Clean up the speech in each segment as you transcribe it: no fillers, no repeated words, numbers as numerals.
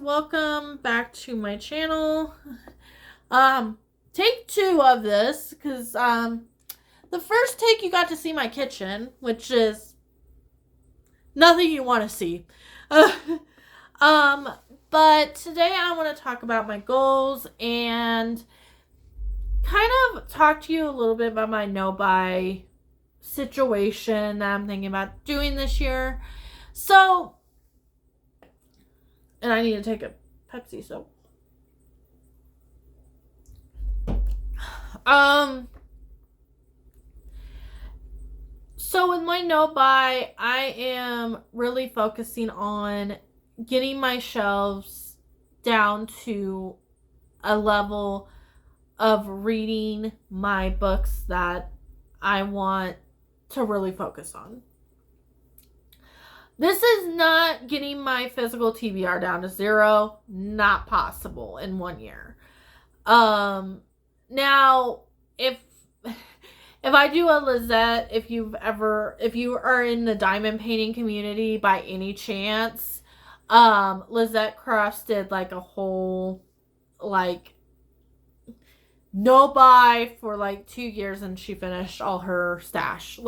welcome back to my channel. Take 2 of this, because the first take you got to see my kitchen, which is nothing you want to see. But today I want to talk about my goals and kind of talk to you a little bit about my no-buy situation that I'm thinking about doing this year. So, and I need to take a Pepsi, so. So with my no-buy, I am really focusing on getting my shelves down to a level of reading my books that I want to really focus on. This is not getting my physical TBR down to 0. Not possible in 1 year. Now, if I do a Lisette, if you are in the diamond painting community by any chance, Lisette Crofts did like a whole no buy for 2 years, and she finished all her stash.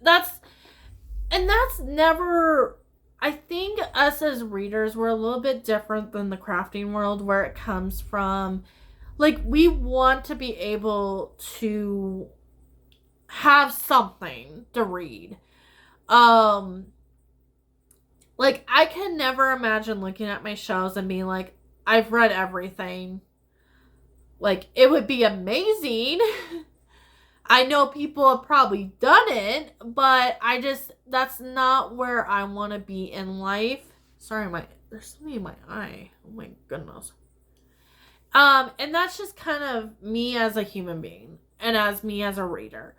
That's never, I think us as readers, we're a little bit different than the crafting world, where it comes from. We want to be able to have something to read. I can never imagine looking at my shelves and being like, I've read everything. It would be amazing. I know people have probably done it, but that's not where I want to be in life. Sorry, there's something in my eye. Oh my goodness. And that's just kind of me as a human being and as me as a reader.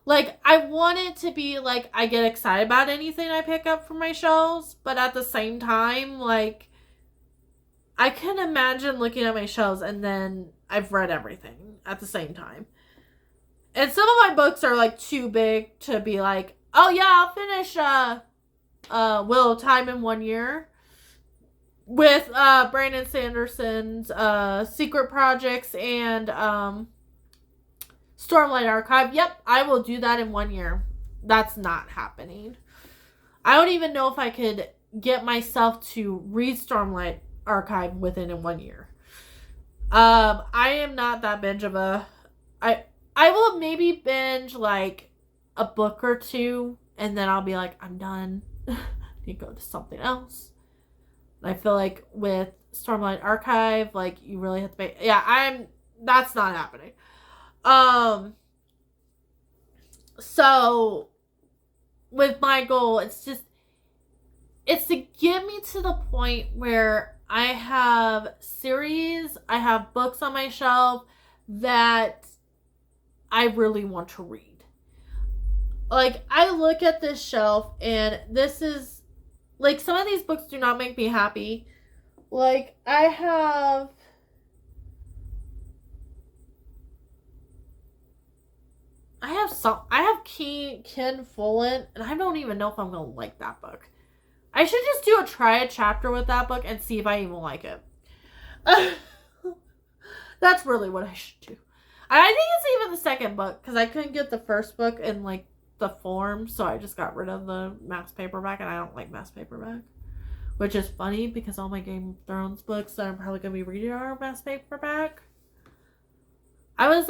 I want it to be I get excited about anything I pick up from my shelves, but at the same time, I can imagine looking at my shelves and then I've read everything at the same time. And some of my books are too big to be oh yeah, I'll finish Wheel of Time in 1 year. With Brandon Sanderson's Secret Projects and Stormlight Archive. Yep, I will do that in 1 year. That's not happening. I don't even know if I could get myself to read Stormlight Archive within 1 year. I am not that binge of a... I will maybe binge a book or 2, and then I'll be I'm done. Need to go to something else. I feel with Stormlight Archive, you really have to pay. Yeah, that's not happening. So with my goal, it's to get me to the point where I have books on my shelf that I really want to read. I look at this shelf, and this is some of these books do not make me happy. I have Ken Follett, and I don't even know if I'm going to like that book. I should just try a chapter with that book and see if I even like it. That's really what I should do. I think it's even the second book, because I couldn't get the first book in the form, so I just got rid of the mass paperback, and I don't like mass paperback, which is funny because all my Game of Thrones books that I'm probably gonna be reading are mass paperback. I was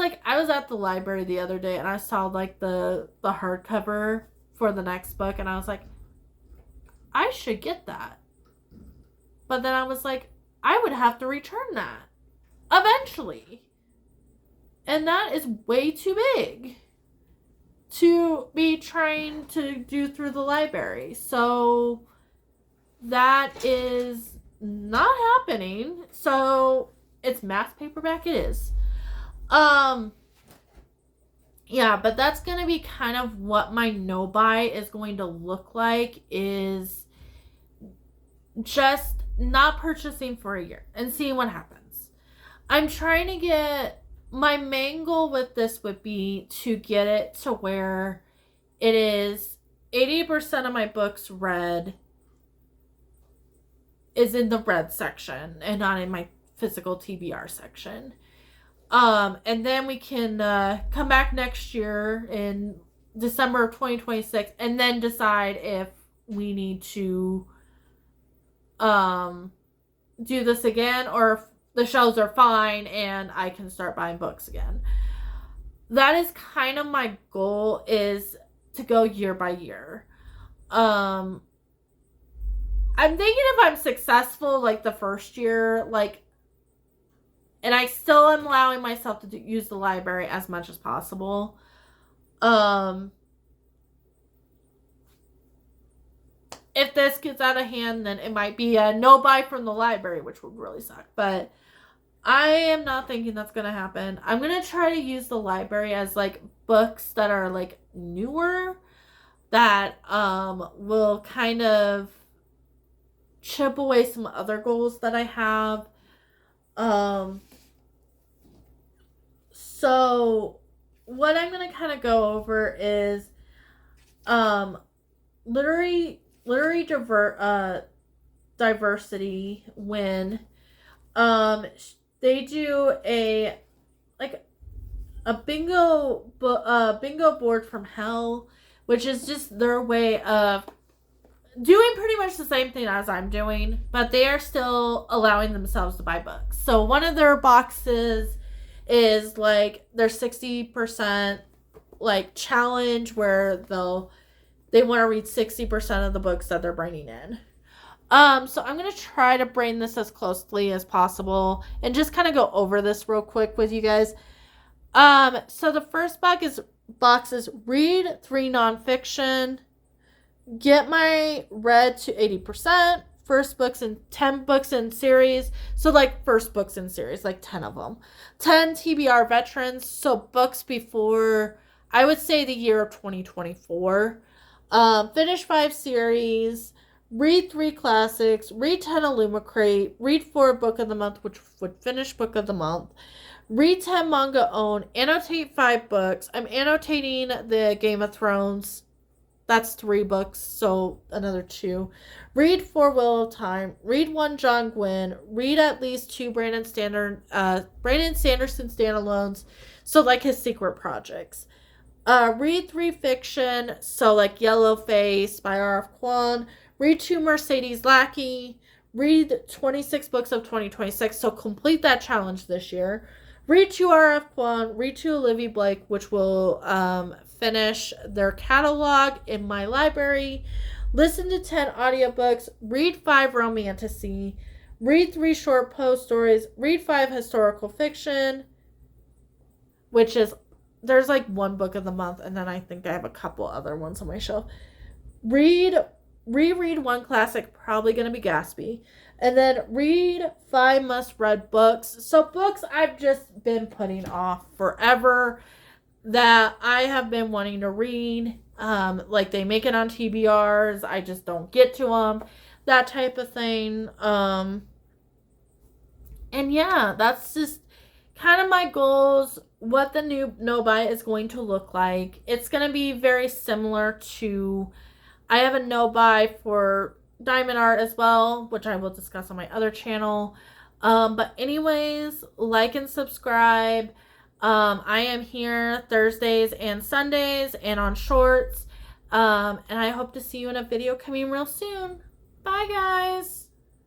at the library the other day, and I saw the hardcover for the next book, and I was I should get that, but then I was I would have to return that eventually, and that is way too big to be trying to do through the library. So that is not happening. So it's mass paperback. It is. Yeah, but that's going to be kind of what my no-buy is going to look like, is just not purchasing for a year and seeing what happens. I'm trying to get... My main goal with this would be to get it to where it is 80% of my books read is in the red section and not in my physical TBR section. And then we can come back next year in December of 2026 and then decide if we need to do this again or if the shelves are fine and I can start buying books again. That is kind of my goal, is to go year by year. I'm thinking if I'm successful like the first year, like, and I still am allowing myself to use the library as much as possible. If this gets out of hand, then it might be a no buy from the library, which would really suck. But I am not thinking that's going to happen. I'm going to try to use the library as like books that are like newer that will kind of chip away some other goals that I have. So what I'm going to kind of go over is literary diversity when they do a bingo board from hell, which is just their way of doing pretty much the same thing as I'm doing, but they are still allowing themselves to buy books. So one of their boxes is like their 60% like challenge where they want to read 60% of the books that they're bringing in. So I'm going to try to bring this as closely as possible and just kind of go over this real quick with you guys. So the first box is read 3 nonfiction, get my read to 80%, first books in 10 books in series. So like first books in series, like 10 of them. 10 TBR veterans, so books before, I would say, the year of 2024. Finish 5 series, read 3 classics, read 10 Illumicrate, read 4 book of the month, which would finish book of the month, read 10 manga own, annotate 5 books. I'm annotating the Game of Thrones. That's 3 books, so another 2. Read 4 Wheel of Time, read 1 John Gwynne, read at least 2 Brandon Sanderson standalones, so like his secret projects. Read 3 fiction, so like Yellow Face by R.F. Kuang. Read 2 Mercedes Lackey. Read 26 books of 2026, so complete that challenge this year. Read 2 R.F. Kuang. Read 2 Olivia Blake, which will finish their catalog in my library. Listen to 10 audiobooks. Read 5 romantasy. Read 3 short post stories. Read 5 historical fiction, which is, there's like 1 book of the month, and then I think I have a couple other ones on my shelf. Reread 1 classic, probably going to be Gatsby. And then read 5 must-read books. So books I've just been putting off forever that I have been wanting to read. Like they make it on TBRs. I just don't get to them. That type of thing. And yeah, that's just kind of my goals. What the new no-buy is going to look like. It's going to be very similar to, I have a no-buy for Diamond Art as well, which I will discuss on my other channel. But anyways, like and subscribe. I am here Thursdays and Sundays and on shorts. And I hope to see you in a video coming real soon. Bye, guys.